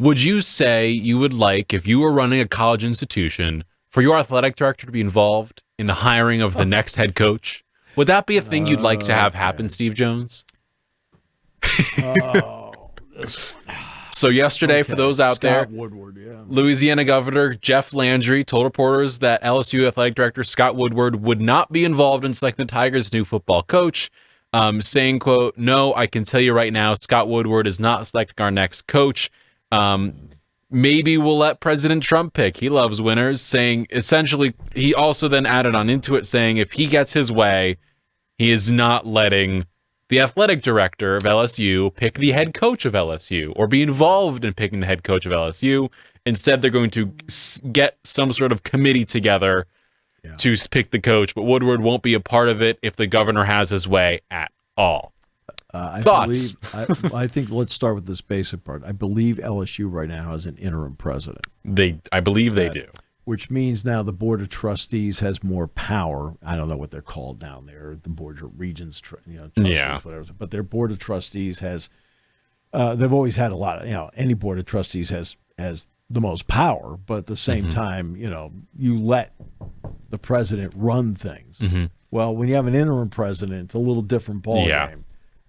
Would you say you would like, if you were running a college institution, for your athletic director to be involved in the hiring of the next head coach? Would that be a thing you'd like to have happen, Steve Jones? Oh, this one. So yesterday, for those out there, Woodward, yeah. Louisiana Governor Jeff Landry told reporters that LSU athletic director Scott Woodward would not be involved in selecting the Tigers' new football coach, saying, quote, "No, I can tell you right now, Scott Woodward is not selecting our next coach. Maybe we'll let President Trump pick. He loves winners," saying essentially, he also then added on into it saying if he gets his way, he is not letting the athletic director of LSU pick the head coach of LSU or be involved in picking the head coach of LSU. Instead, they're going to get some sort of committee together to pick the coach, but Woodward won't be a part of it if the governor has his way at all. Thoughts? I think let's start with this basic part. I believe LSU right now has an interim president. I believe they do. Which means now the Board of Trustees has more power. I don't know what they're called down there, the Board of Regents, trustees, whatever. But their Board of Trustees has, they've always had a lot of, any Board of Trustees has the most power, but at the same time, you let the president run things. Well, when you have an interim president, it's a little different ballgame.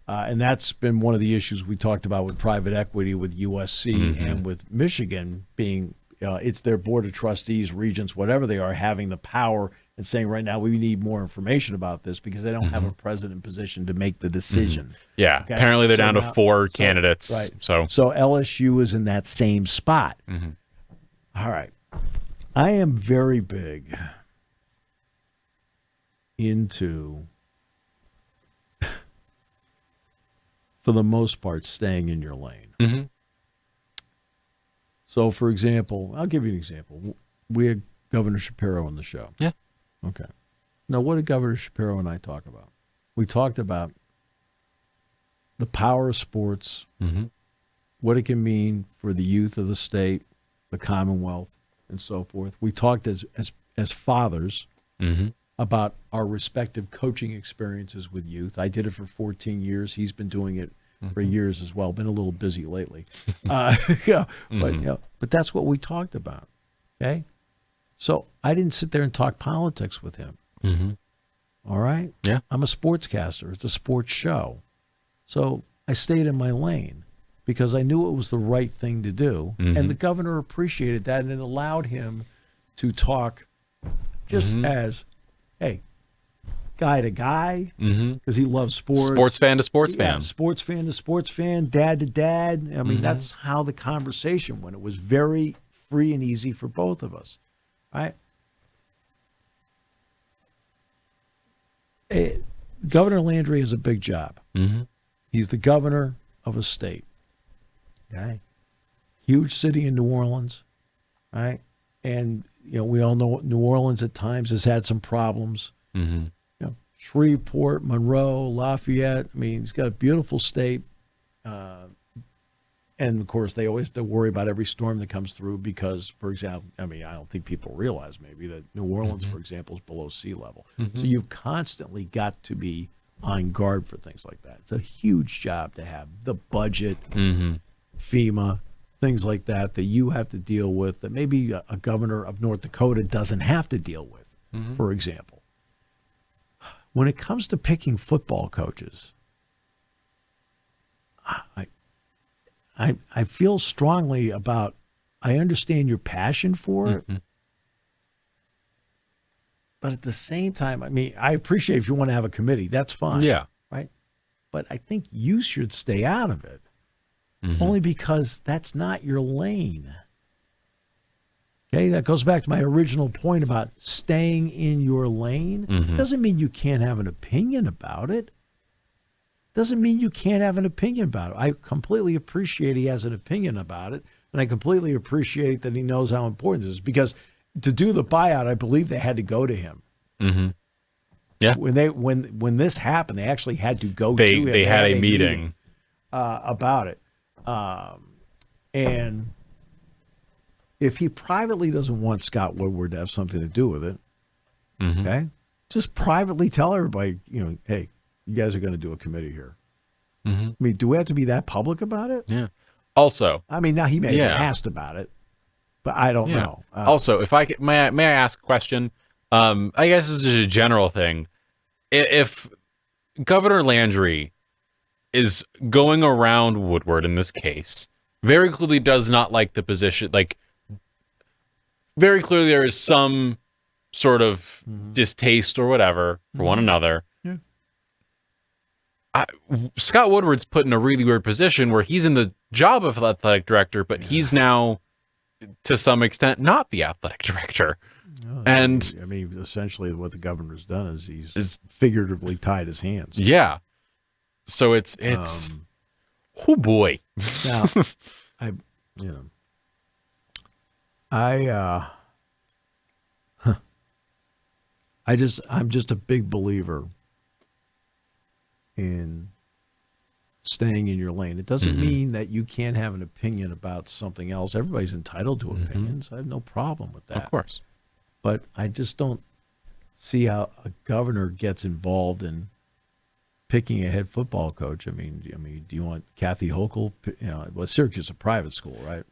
And that's been one of the issues we talked about with private equity, with USC and with Michigan being, it's their Board of Trustees, regents, whatever they are, having the power and saying right now we need more information about this because they don't have a president position to make the decision. Yeah, okay? Apparently they're down to 4 candidates. Right. So LSU is in that same spot. All right. I am very big into, for the most part, staying in your lane. So, for example, I'll give you an example. We had Governor Shapiro on the show. Yeah. Okay. Now, what did Governor Shapiro and I talk about? We talked about the power of sports, what it can mean for the youth of the state, the Commonwealth, and so forth. We talked as fathers about our respective coaching experiences with youth. I did it for 14 years. He's been doing it for years as well. Been a little busy lately. But that's what we talked about. Okay? So I didn't sit there and talk politics with him. All right? Yeah. I'm a sportscaster. It's a sports show. So I stayed in my lane because I knew it was the right thing to do. And the governor appreciated that, and it allowed him to talk just as, hey, guy to guy, because he loves sports. Sports fan to sports fan. Sports fan to sports fan, dad to dad. I mean, that's how the conversation went. It was very free and easy for both of us, right? Governor Landry has a big job. He's the governor of a state, okay? Huge city in New Orleans, right? And, we all know New Orleans at times has had some problems. Shreveport, Monroe, Lafayette. I mean, he's got a beautiful state. And, of course, they always have to worry about every storm that comes through because, for example, I don't think people realize maybe that New Orleans, for example, is below sea level. So you've constantly got to be on guard for things like that. It's a huge job to have. The budget, FEMA, things like that you have to deal with that maybe a governor of North Dakota doesn't have to deal with, for example. When it comes to picking football coaches, I feel strongly about, I understand your passion for it, but at the same time, I appreciate if you want to have a committee, that's fine. Yeah. Right? But I think you should stay out of it, only because that's not your lane. Okay, that goes back to my original point about staying in your lane. Doesn't mean you can't have an opinion about it. Doesn't mean you can't have an opinion about it. I completely appreciate he has an opinion about it, and I completely appreciate that he knows how important this is, because to do the buyout, I believe they had to go to him. Yeah. When this happened, they actually had to go to him. They had a meeting about it. And if he privately doesn't want Scott Woodward to have something to do with it, okay, just privately tell everybody, hey, you guys are going to do a committee here. I mean, do we have to be that public about it? Yeah. Also, I mean, now he may have been asked about it, but I don't know. Also, if I may I ask a question? I guess this is a general thing. If Governor Landry is going around Woodward in this case, very clearly does not like the position. Like, very clearly there is some sort of distaste or whatever for one another. Yeah. Scott Woodward's put in a really weird position where he's in the job of athletic director, but he's now, to some extent, not the athletic director. No, And I mean, essentially, what the governor's done is he's figuratively tied his hands. Yeah. So it's oh boy. Now, I'm just a big believer in staying in your lane. It doesn't mean that you can't have an opinion about something else. Everybody's entitled to opinions. I have no problem with that. Of course. But I just don't see how a governor gets involved in picking a head football coach. I mean, do you want Kathy Hochul? Well, Syracuse is a private school, right?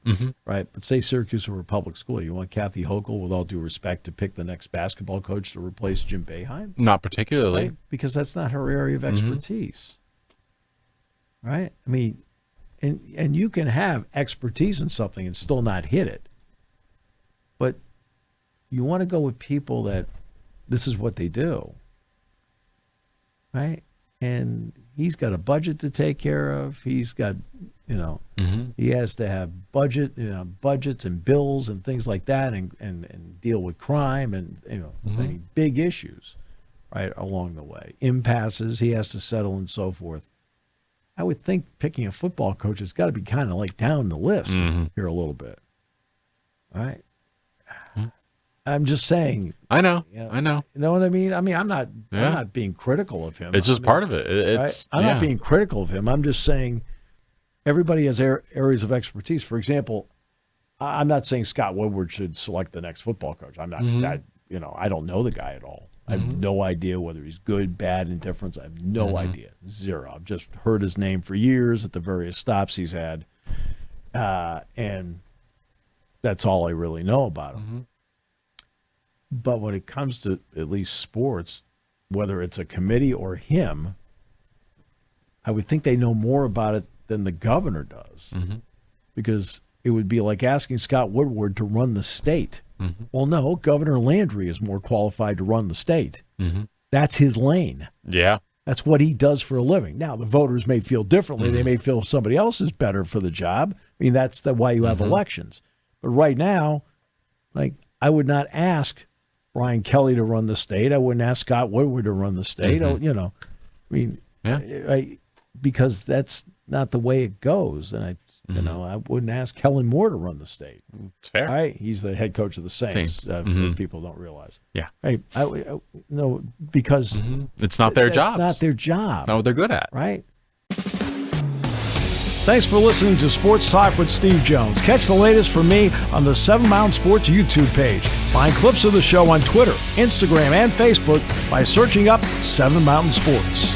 Right. But say Syracuse were a public school. You want Kathy Hochul, with all due respect, to pick the next basketball coach to replace Jim Boeheim? Not particularly. Right? Because that's not her area of expertise. Right? I mean, and you can have expertise in something and still not hit it. But you want to go with people that this is what they do. Right? And he's got a budget to take care of. He's got, he has to have budgets and bills and things like that, and deal with crime and big issues, right, along the way. Impasses he has to settle and so forth. I would think picking a football coach has got to be kind of like down the list here a little bit, right? I'm just saying. I know. You know what I mean? I mean, I'm not being critical of him. It's just part of it. It's right? I'm not being critical of him. I'm just saying everybody has areas of expertise. For example, I'm not saying Scott Woodward should select the next football coach. I'm not. I don't know the guy at all. I have no idea whether he's good, bad, indifference. I have no idea. Zero. I've just heard his name for years at the various stops he's had, and that's all I really know about him. But when it comes to at least sports, whether it's a committee or him, I would think they know more about it than the governor does. Because it would be like asking Scott Woodward to run the state. Well, no, Governor Landry is more qualified to run the state. That's his lane. Yeah. That's what he does for a living. Now, the voters may feel differently. They may feel somebody else is better for the job. I mean, that's why you have elections. But right now, like, I would not ask Brian Kelly to run the state. I wouldn't ask Scott Woodward to run the state. Because that's not the way it goes. And I wouldn't ask Kellen Moore to run the state. It's fair. Right? He's the head coach of the Saints. For people who don't realize. Yeah. Hey, no, because it's not their job. It's not their job. It's not what they're good at. Right. Thanks for listening to Sports Talk with Steve Jones. Catch the latest from me on the 7 Mountain Sports YouTube page. Find clips of the show on Twitter, Instagram, and Facebook by searching up 7 Mountain Sports.